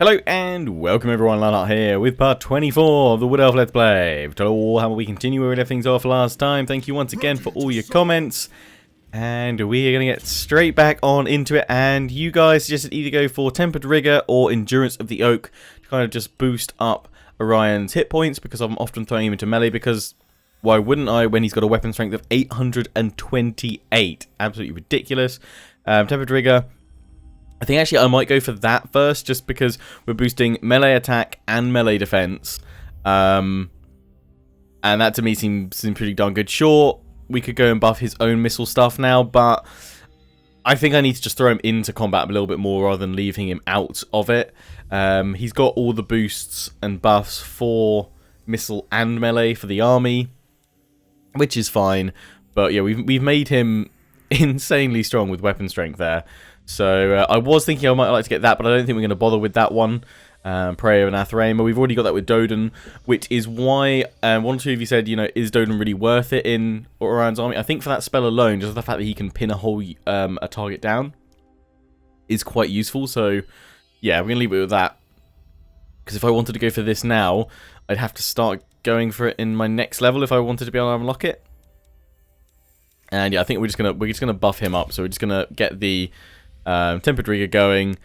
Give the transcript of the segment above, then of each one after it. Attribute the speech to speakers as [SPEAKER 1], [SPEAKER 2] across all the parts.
[SPEAKER 1] Hello and welcome everyone, Lionheart here with part 24 of the Wood Elf Let's Play. How we continue where we left things off last time. Thank you once again for all your comments. And we are going to get straight back on into it. And you guys suggested either go for Tempered Rigor or Endurance of the Oak to kind of just boost up Orion's hit points, because I'm often throwing him into melee, because why wouldn't I when he's got a weapon strength of 828? Absolutely ridiculous. Tempered Rigor, I think actually I might go for that first, just because we're boosting melee attack and melee defense. And that to me seems pretty darn good. Sure, we could go and buff his own missile stuff now, but I think I need to just throw him into combat a little bit more rather than leaving him out of it. He's got all the boosts and buffs for missile and melee for the army, which is fine. But yeah, we've made him insanely strong with weapon strength there. So I was thinking I might like to get that, but I don't think we're going to bother with that one. Prayer of Anathema. We've already got that with Doden, which is why one or two of you said, you know, is Doden really worth it in Orion's army? I think for that spell alone, just the fact that he can pin a whole a target down is quite useful. So yeah, we're going to leave it with that. Because if I wanted to go for this now, I'd have to start going for it in my next level if I wanted to be able to unlock it. And yeah, I think we're just gonna buff him up. So we're just gonna get the Tempered Rigor going.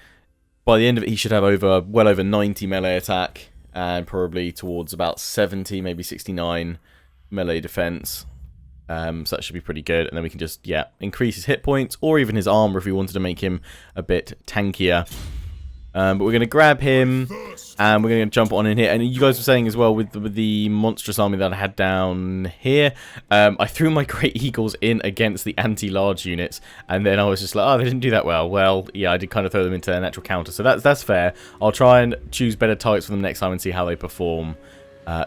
[SPEAKER 1] By the end of it, he should have well over 90 melee attack and probably towards about 70, maybe 69 melee defense. So that should be pretty good. And then we can just, yeah, increase his hit points or even his armor if we wanted to make him a bit tankier. But we're going to grab him and we're going to jump on in here. And you guys were saying as well with the monstrous army that I had down here, I threw my Great Eagles in against the anti-large units, and then I was just like, oh, they didn't do that well. Well, yeah, I did kind of throw them into a natural counter, so that's fair. I'll try and choose better targets for them next time and see how they perform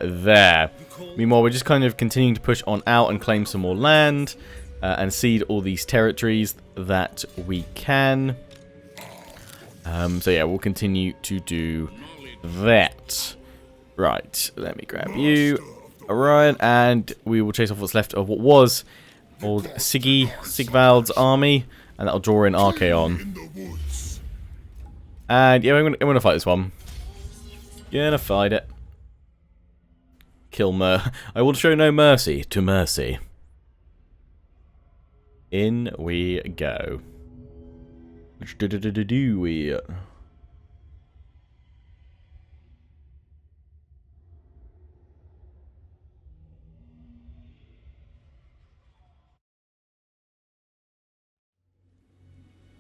[SPEAKER 1] there. Meanwhile, we're just kind of continuing to push on out and claim some more land and cede all these territories that we can. So yeah, we'll continue to do that. Right, let me grab you, Orion, and we will chase off what's left of what was old Sigvald's army, and that'll draw in Archaon. And yeah, I'm gonna fight this one. Gonna fight it. Kill I will show no mercy to mercy. In we go. Do we?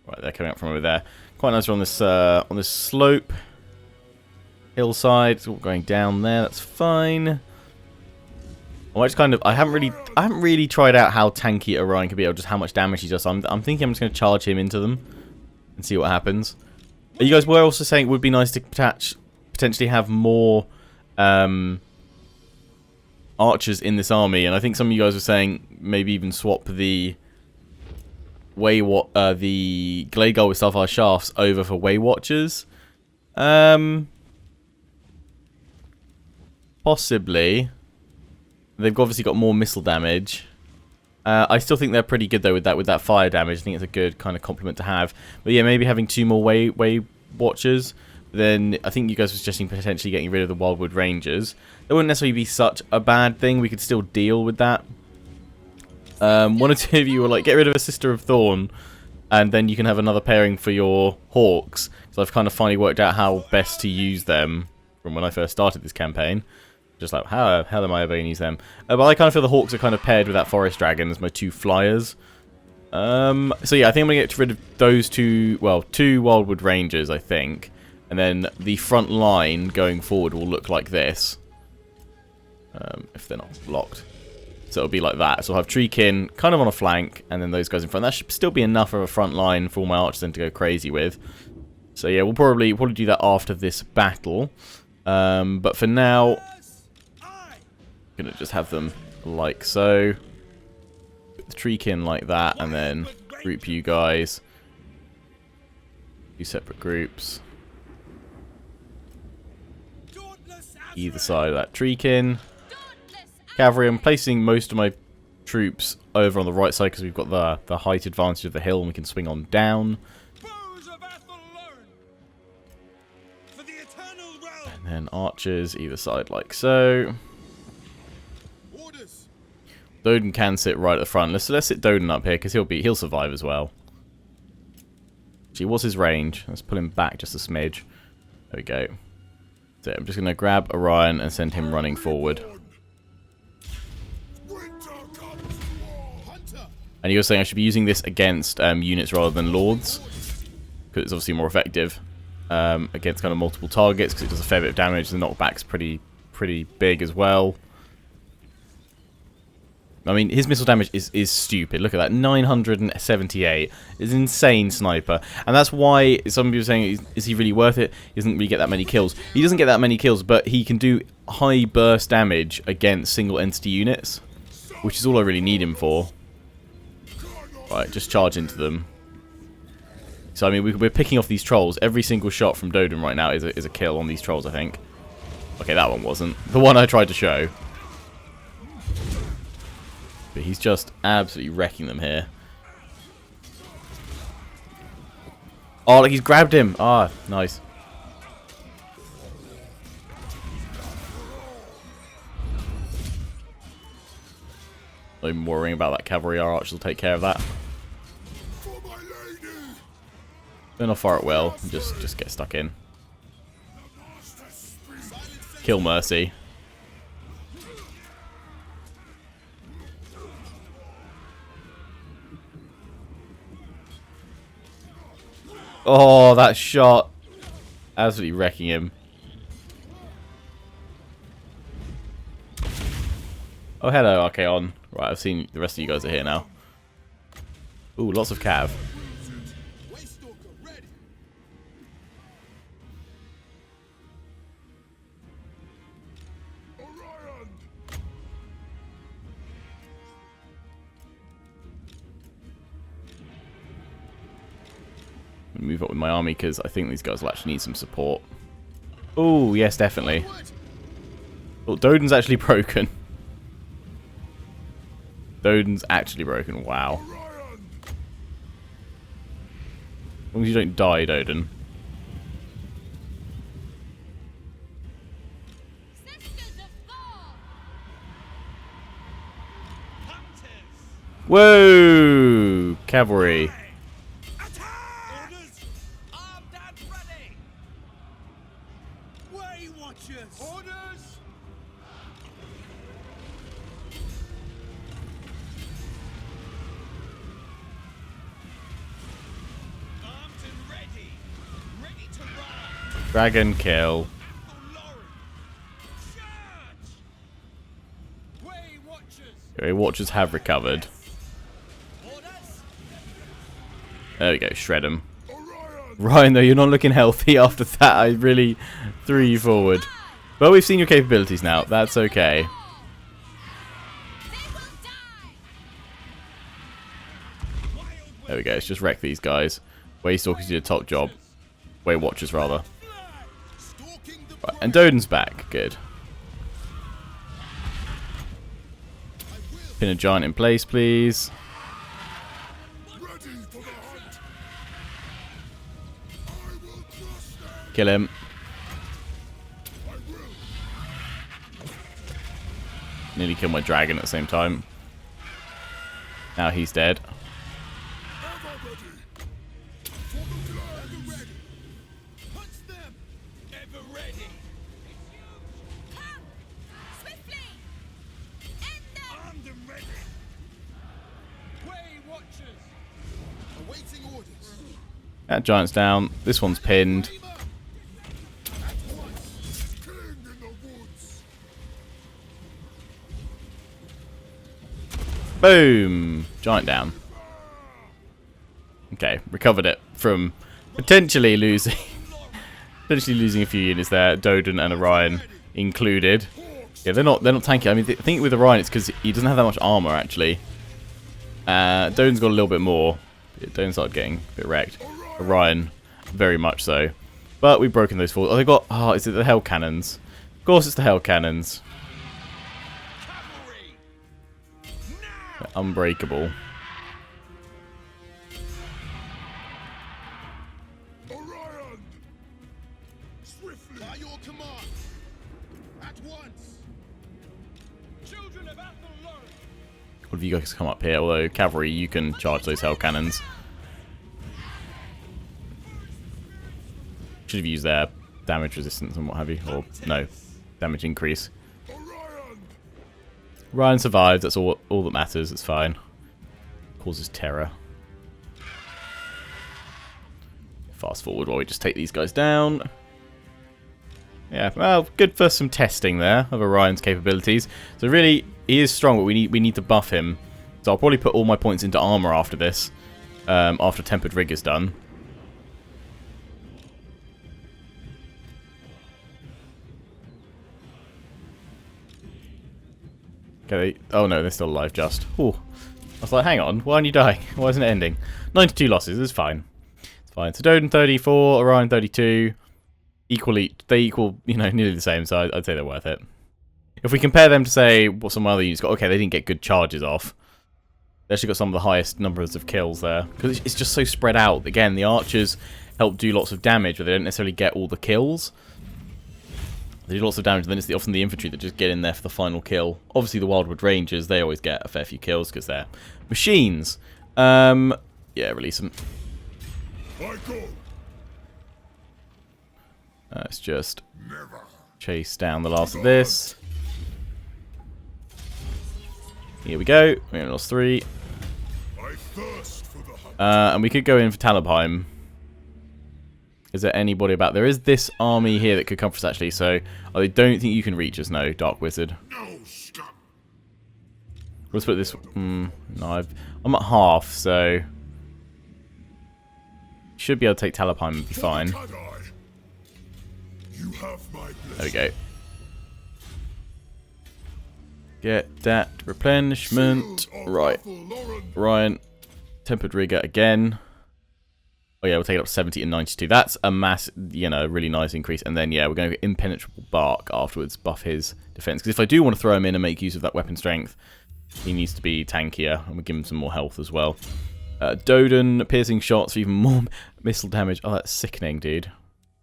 [SPEAKER 1] Right, they're coming up from over there. Quite nice on this slope, hillside. It's all going down there. That's fine. I haven't really tried out how tanky Orion can be, or just how much damage he does. I'm thinking I'm just going to charge him into them and see what happens. You guys were also saying it would be nice to potentially have more archers in this army, and I think some of you guys were saying maybe even swap the the Glade Guard with Starfire Shafts over for Way Watchers. Possibly. They've obviously got more missile damage. I still think they're pretty good though with that fire damage. I think it's a good kind of compliment to have. But yeah, maybe having 2 more Way Watchers. Then I think you guys were suggesting potentially getting rid of the Wildwood Rangers. That wouldn't necessarily be such a bad thing. We could still deal with that. One or two of you were like, get rid of a Sister of Thorn, and then you can have another pairing for your Hawks. So I've kind of finally worked out how best to use them from when I first started this campaign. Just like, how am I ever going to use them? But I kind of feel the Hawks are kind of paired with that Forest Dragon as my 2 flyers. So yeah, I think I'm going to get rid of those 2 Wildwood Rangers, I think. And then the front line going forward will look like this. If they're not blocked. So it'll be like that. So I'll have Treekin kind of on a flank, and then those guys in front. That should still be enough of a front line for all my archers then to go crazy with. So yeah, we'll probably do that after this battle. But for now, I'm gonna just have them like so. Put the Treekin like that, and then group you guys. 2 separate groups. Either side of that Treekin. Cavalry, I'm placing most of my troops over on the right side because we've got the height advantage of the hill and we can swing on down. And archers either side like so. Doden can sit right at the front. Let's sit Doden up here because he'll survive as well. Actually, what's his range? Let's pull him back just a smidge. There we go. So I'm just going to grab Orion and send him running forward. And you're saying I should be using this against units rather than lords, because it's obviously more effective against kind of multiple targets, because it does a fair bit of damage. The knockback's pretty big as well. I mean, his missile damage is stupid. Look at that, 978. It's an insane sniper. And that's why some people are saying, is he really worth it? He doesn't really get that many kills. He doesn't get that many kills, but he can do high burst damage against single entity units, which is all I really need him for. Right, just charge into them. So, I mean, we're picking off these trolls. Every single shot from Doden right now is a kill on these trolls, I think. Okay, that one wasn't. The one I tried to show. But he's just absolutely wrecking them here. Oh, look, he's grabbed him. Ah, nice. Not even worrying about that cavalry. Our archers will take care of that. Don't know fire it well. Just get stuck in. Kill Mercy. Oh, that shot. Absolutely wrecking him. Oh, hello, Archaon. Right, I've seen the rest of you guys are here now. Ooh, lots of cav. Move up with my army because I think these guys will actually need some support. Oh, yes, definitely. Oh, Doden's actually broken. Doden's actually broken. Wow. As long as you don't die, Doden. Whoa! Cavalry. Dragon kill. Okay, watchers have recovered. There we go, shred them. Ryan, though, you're not looking healthy after that. I really threw you forward. But we've seen your capabilities now. That's okay. There we go. Let's just wreck these guys. Waystalkers did a top job. Waywatchers, rather. Right, and Doden's back. Good. Pin a giant in place, please. Kill him. Nearly killed my dragon at the same time. Now he's dead. That giant's down. This one's pinned. Boom! Giant down. Okay, recovered it from potentially losing a few units there. Doden and Orion included. Yeah, they're not tanky. I mean, I think with Orion it's because he doesn't have that much armor actually. Doden's got a little bit more. Doden started getting a bit wrecked. Orion, very much so. But we've broken those four. Oh, they got. Oh, is it the hell cannons? Of course, it's the hell cannons. They're unbreakable. of you guys come up here, although cavalry, you can charge those hell cannons. Should have used their damage resistance and what have you, or no, damage increase. Ryan survives, that's all that matters, it's fine. Causes terror. Fast forward while we just take these guys down. Yeah, well, good for some testing there of Orion's capabilities. So really, he is strong, but we need to buff him. So I'll probably put all my points into armor after this, after Tempered Rig is done. Okay, oh no, they're still alive just. Ooh. I was like, hang on, why aren't you dying? Why isn't it ending? 92 losses, it's fine. It's fine. So Doden 34, Orion 32. They equal, you know, nearly the same, so I'd say they're worth it. If we compare them to, say, what some other units got, okay, they didn't get good charges off. They actually got some of the highest numbers of kills there. Because it's just so spread out. Again, the archers help do lots of damage, but they don't necessarily get all the kills. They do lots of damage, and then it's often the infantry that just get in there for the final kill. Obviously, the Wildwood Rangers, they always get a fair few kills because they're machines. Yeah, release them. Let's just chase down the last of this. Here we go. We only lost 3. And we could go in for Talabheim. Is there anybody about? There is this army here that could come for us, actually. So I don't think you can reach us. No, Dark Wizard. Let's put this. No, I'm at half, so should be able to take Talabheim and be fine. There we go. Get that replenishment. Right. Ryan. Tempered Rigger again. Oh yeah, we'll take it up to 70 and 92. That's a really nice increase. And then, yeah, we're going to go Impenetrable Bark afterwards. Buff his defense. Because if I do want to throw him in and make use of that weapon strength, he needs to be tankier. And we'll give him some more health as well. Doden, piercing shots for even more missile damage. Oh, that's sickening, dude.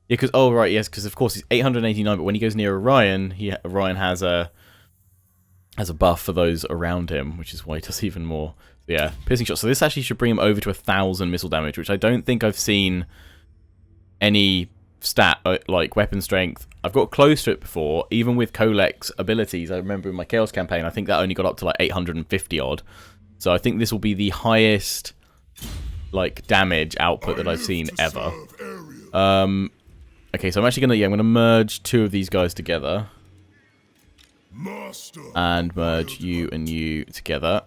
[SPEAKER 1] Yeah, because, oh, right, yes, because of course he's 889, but when he goes near Orion, Orion has a buff for those around him, which is why he does even more. So, yeah, piercing shots. So this actually should bring him over to 1,000 missile damage, which I don't think I've seen any stat, like weapon strength. I've got close to it before, even with Kolek's abilities. I remember in my Chaos campaign, I think that only got up to like 850 odd. So I think this will be the highest, like, damage output that I've seen ever. Okay, so I'm actually gonna merge 2 of these guys together. And merge you and you together.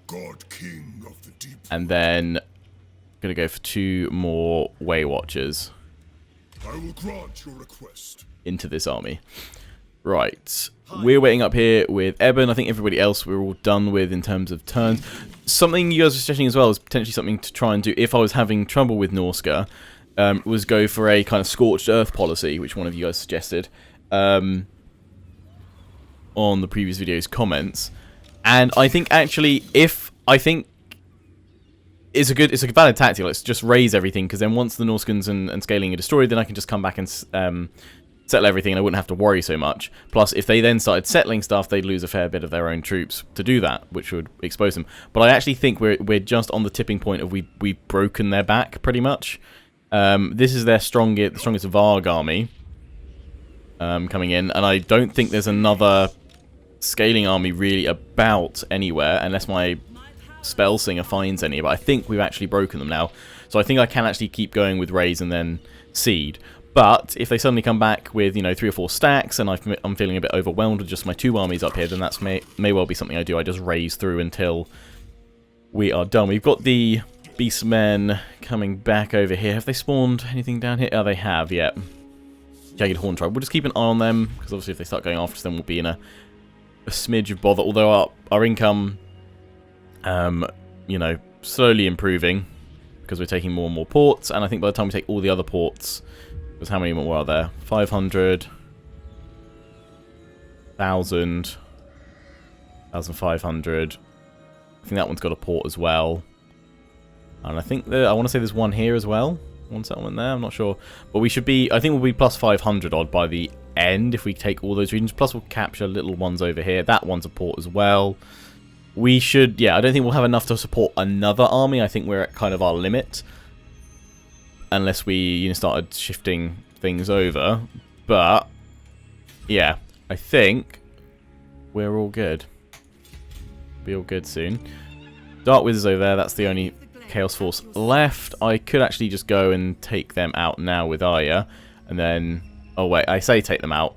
[SPEAKER 1] And then I'm gonna go for 2 more Way Watchers. I will grant your request. Into this army. Right. We're waiting up here with Eben. I think everybody else we're all done with in terms of turns. Something you guys were suggesting as well is potentially something to try and do if I was having trouble with Norska. Was go for a kind of scorched earth policy, which one of you guys suggested on the previous video's comments. And I think actually, it's a good valid tactic. Let's just raise everything, because then once the Norskans and Scaling are destroyed, then I can just come back and settle everything, and I wouldn't have to worry so much. Plus, if they then started settling stuff, they'd lose a fair bit of their own troops to do that, which would expose them. But I actually think we're just on the tipping point of we've broken their back pretty much. This is their the strongest Varg army coming in, and I don't think there's another Scaling army really about anywhere, unless my Spell Singer finds any, but I think we've actually broken them now. So I think I can actually keep going with Raise and then Seed. But if they suddenly come back with, 3 or 4 stacks, and I'm feeling a bit overwhelmed with just my 2 armies up here, then that's may well be something I do. I just raise through until we are done. We've got the Beastmen coming back over here. Have they spawned anything down here? Oh, they have, yeah. Jagged Horn Tribe. We'll just keep an eye on them, because obviously if they start going after us, then we'll be in a smidge of bother. Although our income, slowly improving, because we're taking more and more ports, and I think by the time we take all the other ports, because how many more are there? 500, 1,000, 1,500. I think that one's got a port as well. And I think I want to say there's one here as well. One settlement there, I'm not sure. But we should be, I think we'll be plus 500 odd by the end if we take all those regions. Plus we'll capture little ones over here. That one's a port as well. we should... Yeah, I don't think we'll have enough to support another army. I think we're at kind of our limit. Unless we started shifting things over. But, yeah, I think we're all good. Be all good soon. Dark Wizards over there, that's the only Chaos Force left. I could actually just go and take them out now with Arya. And then... Oh, wait, I say take them out.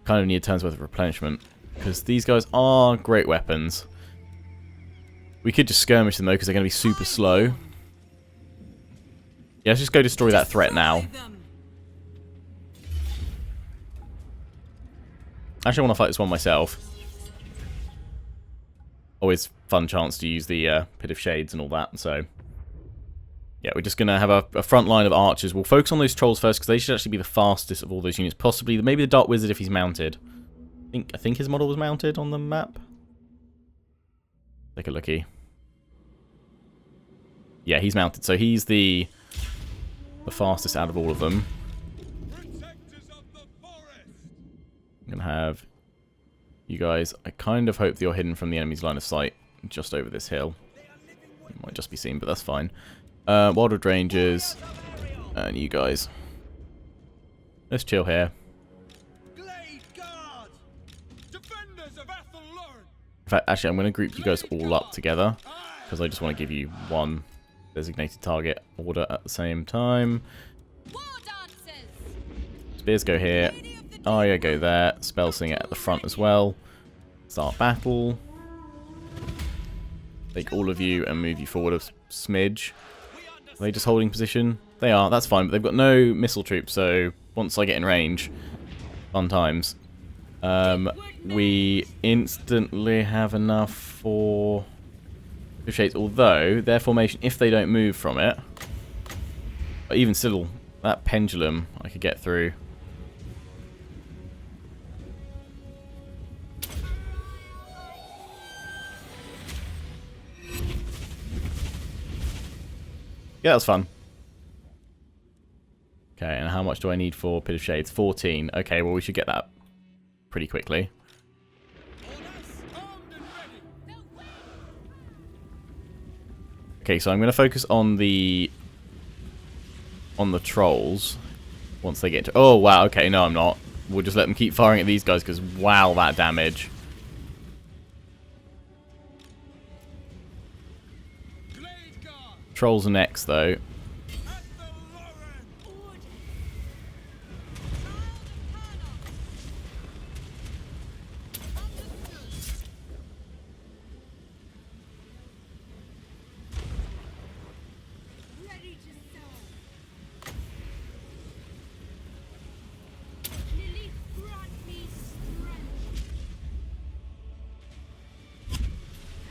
[SPEAKER 1] Kind of need a turn's worth of replenishment. Because these guys are great weapons. We could just skirmish them, though, because they're going to be super slow. Yeah, let's just go destroy that threat now. Actually, I want to fight this one myself. Always fun chance to use the Pit of Shades and all that, so... Yeah, we're just going to have a front line of archers. We'll focus on those trolls first, because they should actually be the fastest of all those units. Possibly, maybe the Dark Wizard if he's mounted. I think his model was mounted on the map. Take a looky. Yeah, he's mounted, so he's the fastest out of all of them. I'm going to have you guys... I kind of hope that you're hidden from the enemy's line of sight just over this hill. You might just be seen, but that's fine. Wildwood Rangers, and you guys. Let's chill here. In fact, actually, I'm going to group you guys all up together, because I just want to give you one designated target order at the same time. Spears go here. Arya go there. Spellslinger at the front as well. Start battle. Take all of you and move you forward a smidge. Are they just holding position? They are, that's fine, but they've got no missile troops, so once I get in range, fun times. We instantly have enough for Shades, although their formation, if they don't move from it, but even still, that pendulum I could get through. Yeah, that's fun. Okay, and how much do I need for Pit of Shades? 14. Okay, well, we should get that pretty quickly. Okay, so I'm going to focus on the trolls once they get to... Oh, wow, okay, no, I'm not. We'll just let them keep firing at these guys because, wow, that damage. Trolls are next, though.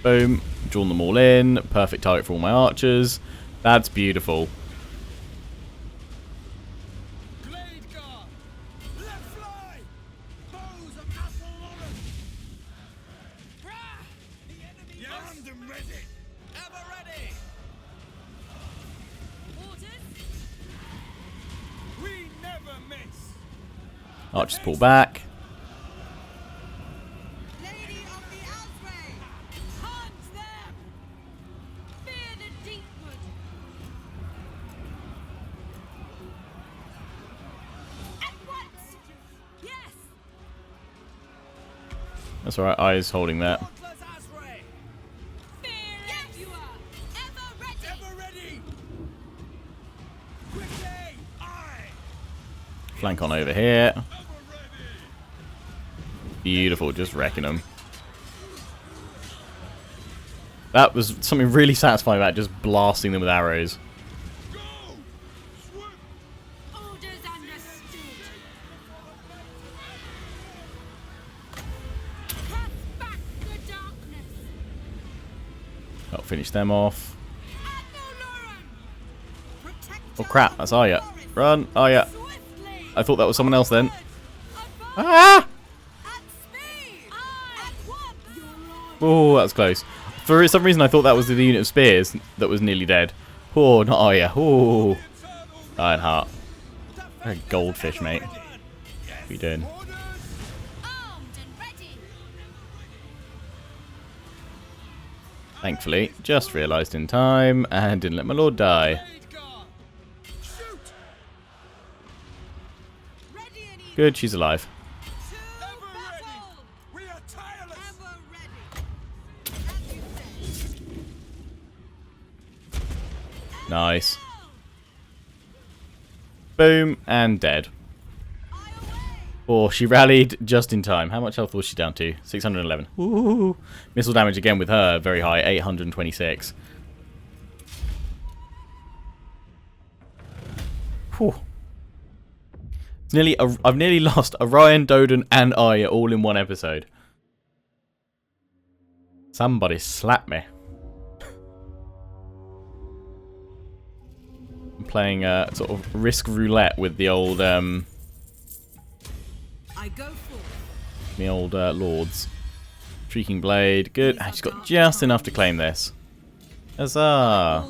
[SPEAKER 1] Boom. Drawn them all in. Perfect target for all my archers. That's beautiful. Archers pull back. That's alright, Eye's holding that. Flank on over here. Beautiful, just wrecking them. That was something really satisfying about just blasting them with arrows. I'll finish them off. Oh crap, that's Arya. Run, Arya. I thought that was someone else then. Ah! Oh, that was close. For some reason I thought that was the unit of spears that was nearly dead. Oh, not Arya. Oh. Ironheart. You're a goldfish, mate. What are you doing? Thankfully, just realised in time and didn't let my lord die. Good, she's alive. Nice. Boom, and dead. Or she rallied just in time. How much health was she down to? 611. Ooh. Missile damage again with her, very high, 826. Whew. It's I've nearly lost Orion, Doden, and Aya all in one episode. Somebody slap me. I'm playing sort of risk roulette with the old lords. Shrieking Blade, good. She's got just enough to claim this. Huzzah!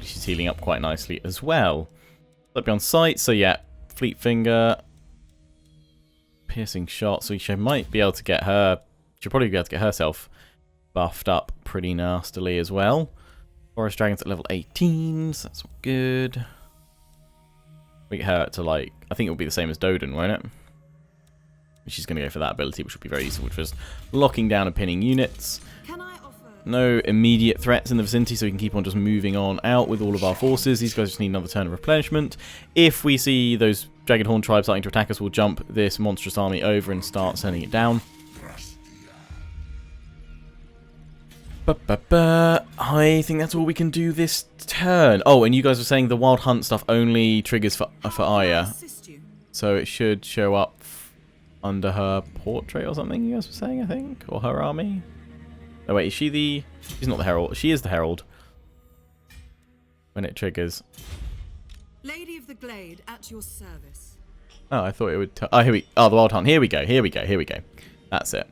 [SPEAKER 1] She's healing up quite nicely as well. That'll be on sight, so yeah. Fleet Finger. Piercing Shot, so she might be able to get her... She'll probably be able to get herself buffed up pretty nastily as well. Forest Dragons at level 18, so that's good. We get her to like... I think it'll be the same as Doden, won't it? She's going to go for that ability, which will be very useful, which was locking down and pinning units. No immediate threats in the vicinity, so we can keep on just moving on out with all of our forces. These guys just need another turn of replenishment. If we see those Dragonhorn tribes starting to attack us, we'll jump this monstrous army over and start sending it down. I think that's all we can do this turn. Oh, and you guys were saying the Wild Hunt stuff only triggers for Aya. So it should show up under her portrait or something, you guys were saying, I think? Or her army? Oh wait, is she the... She's not the Herald. She is the Herald. When it triggers.
[SPEAKER 2] Lady of the Glade at your service.
[SPEAKER 1] Oh, I thought it would... Oh, the Wild Hunt. Here we go. That's it.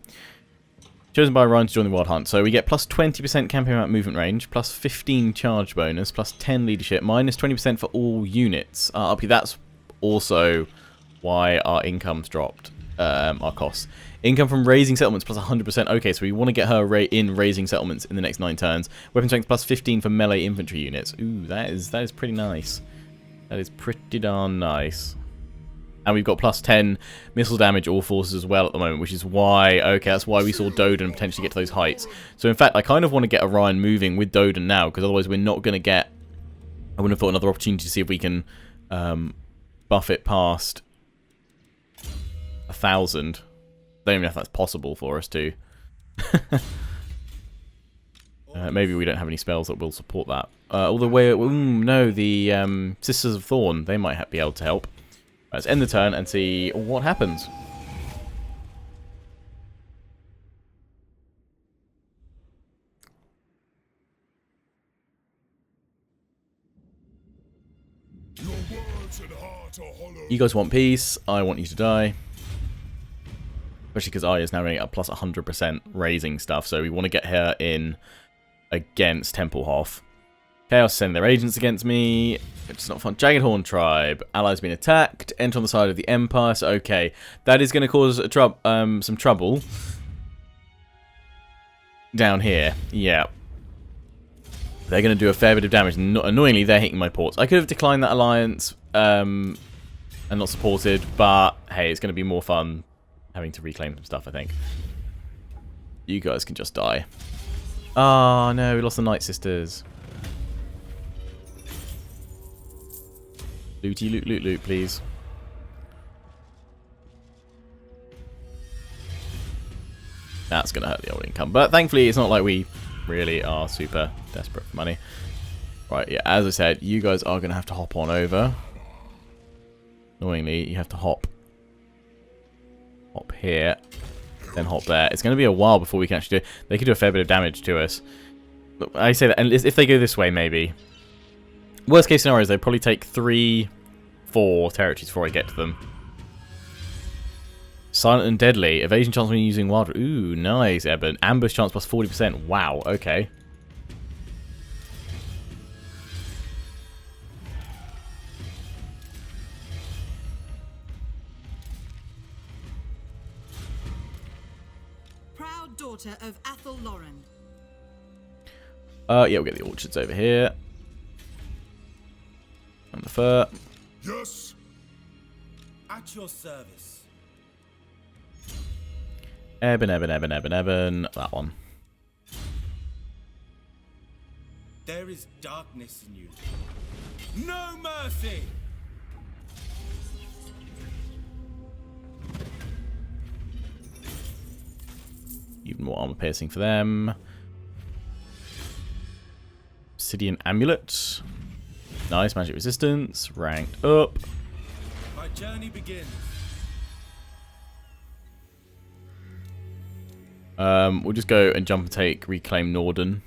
[SPEAKER 1] Chosen by Ryan to join the Wild Hunt. So we get plus 20% campaign amount movement range, plus 15 charge bonus, plus 10 leadership, minus 20% for all units. That's also why our income's dropped. Our costs. Income from raising settlements plus 100%. Okay, so we want to get her in raising settlements in the next 9 turns. Weapon strength plus 15 for melee infantry units. Ooh, that is pretty nice. That is pretty darn nice. And we've got plus 10 missile damage all forces as well at the moment, which is why, okay, that's why we saw Doden potentially get to those heights. So in fact, I kind of want to get Orion moving with Doden now, because otherwise we're not going to get... I wouldn't have thought another opportunity to see if we can buff it past 1,000. Don't even know if that's possible for us to. Maybe we don't have any spells that will support that. No, the Sisters of Thorn, they might be able to help. Let's end the turn and see what happens. You guys want peace, I want you to die. Especially because Aya's now running at plus 100% raising stuff, so we want to get her in against Templehof. Chaos send their agents against me. It's not fun. Dragonhorn tribe. Allies been attacked. Enter on the side of the Empire. So, okay. That is going to cause some trouble. Down here. Yeah. They're going to do a fair bit of damage. Annoyingly, they're hitting my ports. I could have declined that alliance and not supported, but hey, it's going to be more fun having to reclaim some stuff, I think. You guys can just die. Oh, no, we lost the Night Sisters. Looty, loot, loot, loot, please. That's going to hurt the old income. But thankfully, it's not like we really are super desperate for money. Right, yeah, as I said, you guys are going to have to hop on over. Annoyingly, you have to hop here, then hop there. It's going to be a while before we can actually do it. They could do a fair bit of damage to us. Look, I say that, and if they go this way, maybe. Worst case scenario is they probably take 3-4 territories before I get to them. Silent and Deadly. Evasion chance when using wild... Ooh, nice, Eben. Ambush chance plus 40%. Wow, okay.
[SPEAKER 2] Proud daughter of Athel Lauren.
[SPEAKER 1] Yeah, we'll get the orchards over here. And the fur.
[SPEAKER 3] Yes. At your service.
[SPEAKER 1] Eben. That one.
[SPEAKER 3] There is darkness in you. No mercy.
[SPEAKER 1] Even more armor piercing for them. Obsidian amulet. Nice magic resistance. Ranked up.
[SPEAKER 3] My journey begins.
[SPEAKER 1] We'll just go and jump and take reclaim Norden.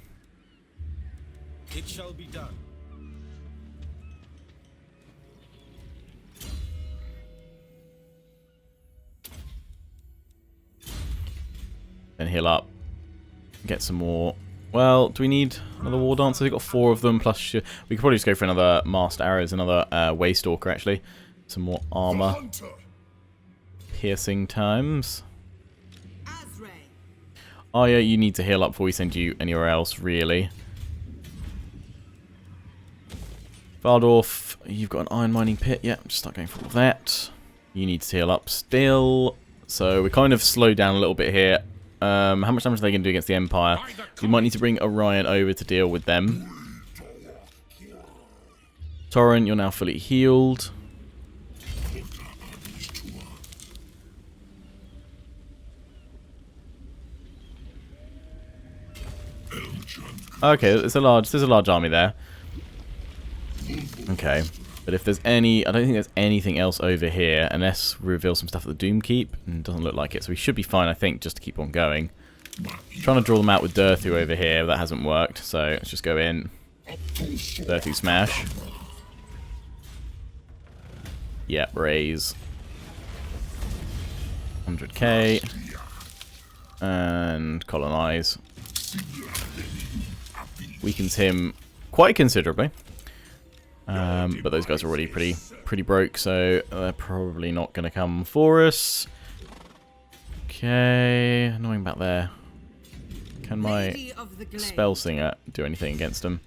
[SPEAKER 3] It shall be done.
[SPEAKER 1] Then heal up. Get some more. Well, do we need another war dancer? We've got 4 of them, plus we could probably just go for another masked arrows, another waystalker actually. Some more armor. Piercing times. Oh yeah, you need to heal up before we send you anywhere else, really. Valdorf, you've got an iron mining pit. Yeah, just start going for all of that. You need to heal up still. So we kind of slowed down a little bit here. How much damage are they going to do against the Empire? We might need to bring Orion over to deal with them. Torrent, you're now fully healed. Okay, there's a large army there. Okay, but if there's any, I don't think there's anything else over here, unless we reveal some stuff at the Doom Keep. And it doesn't look like it, so we should be fine, I think, just to keep on going. Trying to draw them out with Durthu over here, but that hasn't worked, so let's just go in. Durthu smash. Yep, raise. 100k. And colonize. Weakens him quite considerably. But those guys are already pretty broke, so they're probably not going to come for us. Okay, annoying about there. Can my spell singer do anything against them?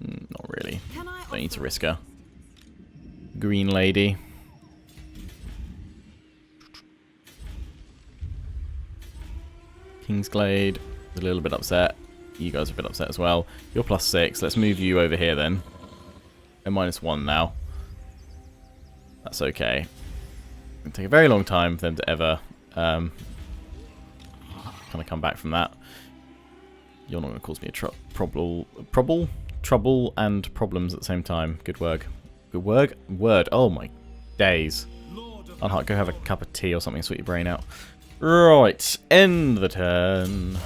[SPEAKER 1] Not really. Don't need to risk her. Green lady. Kingsglade is a little bit upset. You guys are a bit upset as well. You're +6. Let's move you over here then. They're -1 now. That's okay. It'll take a very long time for them to ever kind of come back from that. You're not going to cause me a trouble and problems at the same time. Good work. Good work. Word. Oh my days. Unheart, go have a cup of tea or something. Sort your brain out. Right. End the turn.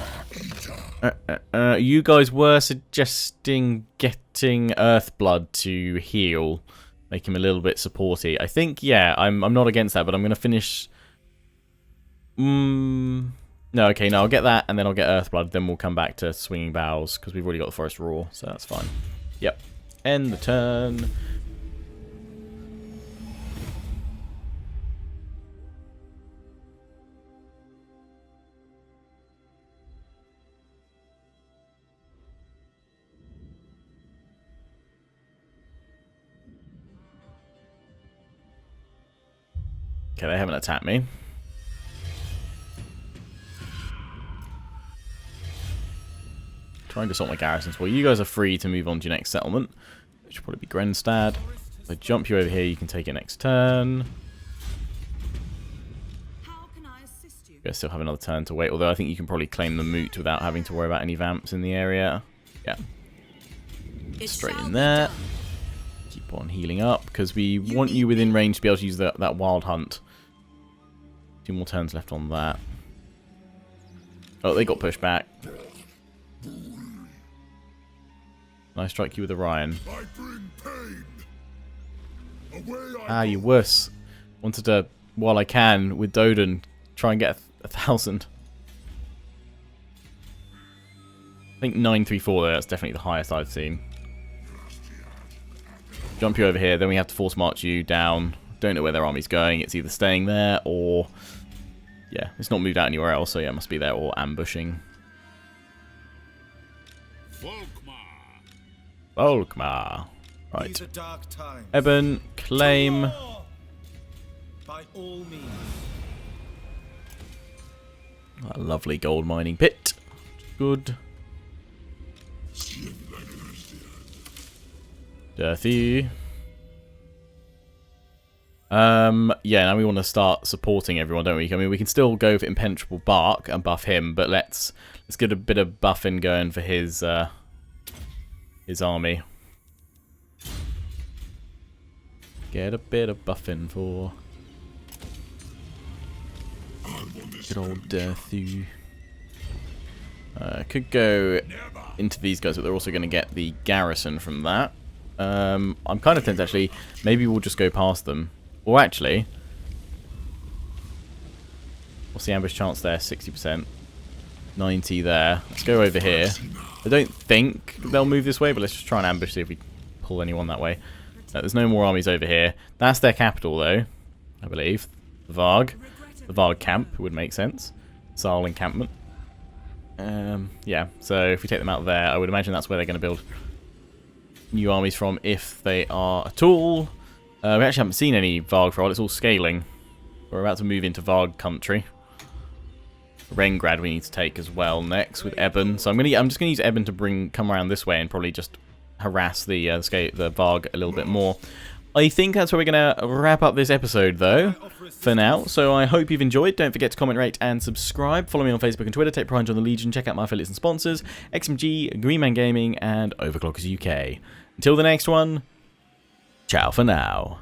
[SPEAKER 1] You guys were suggesting getting Earthblood to heal, make him a little bit supporty. I think, yeah, I'm not against that, but I'm going to finish. No, okay, no, I'll get that, and then I'll get Earthblood. Then we'll come back to Swinging Boughs because we've already got the Forest Roar, so that's fine. Yep. End the turn. Okay, they haven't attacked me. Trying to sort my garrisons. Well, you guys are free to move on to your next settlement, which will probably be Grenstad. If I jump you over here, you can take it next turn.
[SPEAKER 2] How can I assist you?
[SPEAKER 1] You guys still have another turn to wait, although I think you can probably claim the moot without having to worry about any vamps in the area. Yeah. Straight in there. Keep on healing up, because we want you within range to be able to use that Wild Hunt. 2 more turns left on that. Oh, they got pushed back. I strike you with Orion. Ah, you wuss. Wanted to, while I can, with Doden, try and get 1,000. I think 934 there, that's definitely the highest I've seen. Jump you over here, then we have to force march you down. Don't know where their army's going. It's either staying there or... yeah, it's not moved out anywhere else, so yeah, it must be there or ambushing. Volkmar. Right.
[SPEAKER 3] These are dark times.
[SPEAKER 1] Eben, claim.
[SPEAKER 3] War! By all means.
[SPEAKER 1] A lovely gold mining pit. Good. Dirty. Yeah, now we want to start supporting everyone, don't we? I mean, we can still go for impenetrable bark and buff him, but let's get a bit of buffing going for his army. Get a bit of buffing for good old Dirthu. Could go into these guys, but they're also going to get the garrison from that. I'm kind of tempted, actually. Maybe we'll just go past them. Or actually, what's the ambush chance there? 60%. 90 there. Let's go over here. I don't think they'll move this way, but let's just try and ambush, see if we pull anyone that way. There's no more armies over here. That's their capital, though, I believe. The Varg. The Varg camp would make sense. Saal encampment. Yeah, so if we take them out there, I would imagine that's where they're going to build new armies from, if they are at all. We actually haven't seen any Varg for a while. It's all scaling. We're about to move into Varg country. Rengrad we need to take as well next with Eben. So I'm just gonna use Eben to come around this way and probably just harass the Varg a little bit more. I think that's where we're gonna wrap up this episode though, for now. So I hope you've enjoyed. Don't forget to comment, rate, and subscribe. Follow me on Facebook and Twitter. Take pride on the Legion. Check out my affiliates and sponsors: XMG, Greenman Gaming, and Overclockers UK. Until the next one. Ciao for now.